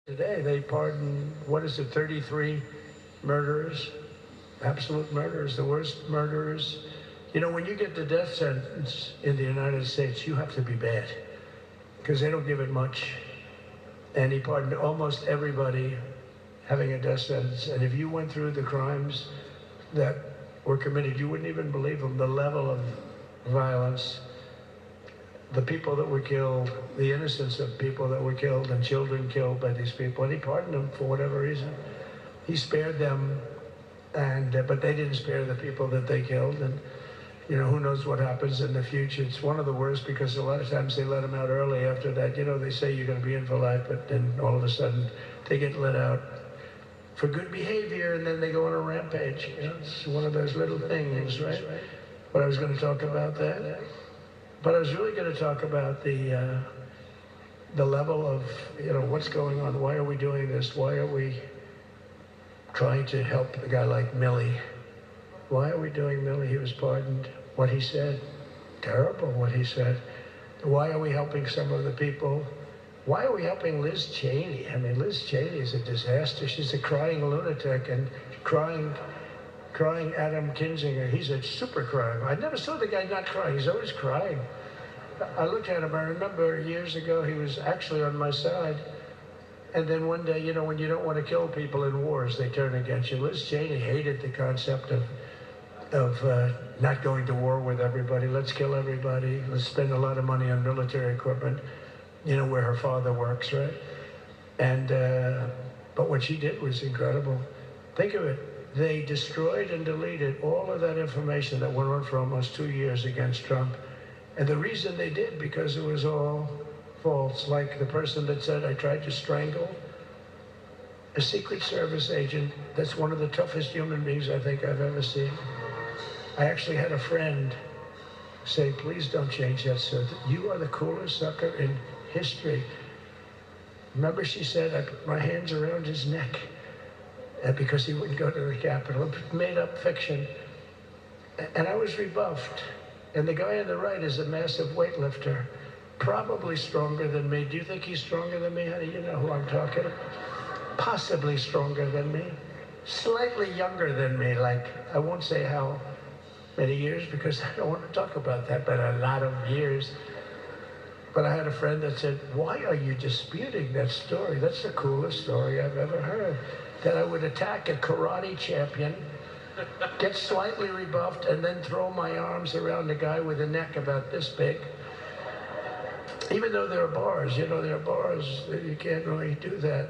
Today, they pardon, what is it, 33 murderers, absolute murderers, the worst murderers. You know, when you get the death sentence in the United States, you have to be bad because they don't give it much. And he pardoned almost everybody having a death sentence. And if you went through the crimes that were committed, you wouldn't even believe them, the level of violence, the people that were killed, the innocence of people that were killed and children killed by these people. And he pardoned them for whatever reason. He spared them, but they didn't spare the people that they killed. And, you know, who knows what happens in the future. It's one of the worst because a lot of times they let them out early after that. You know, they say you're going to be in for life, but then all of a sudden they get let out for good behavior and then they go on a rampage. You know, it's one of those little things, right? But I was going to talk about that. But I was really going to talk about the level of, you know, what's going on. Why are we doing this? Why are we trying to help a guy like Milley? Why are we doing Milley? He was pardoned. What he said, terrible what he said. Why are we helping some of the people? Why are we helping Liz Cheney? I mean, Liz Cheney is a disaster. She's a crying lunatic and crying Adam Kinzinger. He's a super crime. I never saw the guy not crying. He's always crying. I looked at him. I remember years ago he was actually on my side. And then one day, you know, when you don't want to kill people in wars, they turn against you. Liz Cheney hated the concept of not going to war with everybody. Let's kill everybody. Let's spend a lot of money on military equipment, you know, where her father works, right? And but what she did was incredible. Think of it. They destroyed and deleted all of that information that went on for almost 2 years against Trump. And the reason they did, because it was all false. Like the person that said, I tried to strangle a Secret Service agent. That's one of the toughest human beings I think I've ever seen. I actually had a friend say, please don't change that, sir. You are the coolest sucker in history. Remember, she said, I put my hands around his neck. Because he wouldn't go to the Capitol. Made up fiction. And I was rebuffed. And the guy on the right is a massive weightlifter, probably stronger than me. Do you think he's stronger than me, honey? You know who I'm talking about. Possibly stronger than me. Slightly younger than me, like, I won't say how many years because I don't want to talk about that, but a lot of years. But I had a friend that said, why are you disputing that story? That's the coolest story I've ever heard. That I would attack a karate champion, get slightly rebuffed, and then throw my arms around a guy with a neck about this big. Even though there are bars, you know, there are bars, you can't really do that.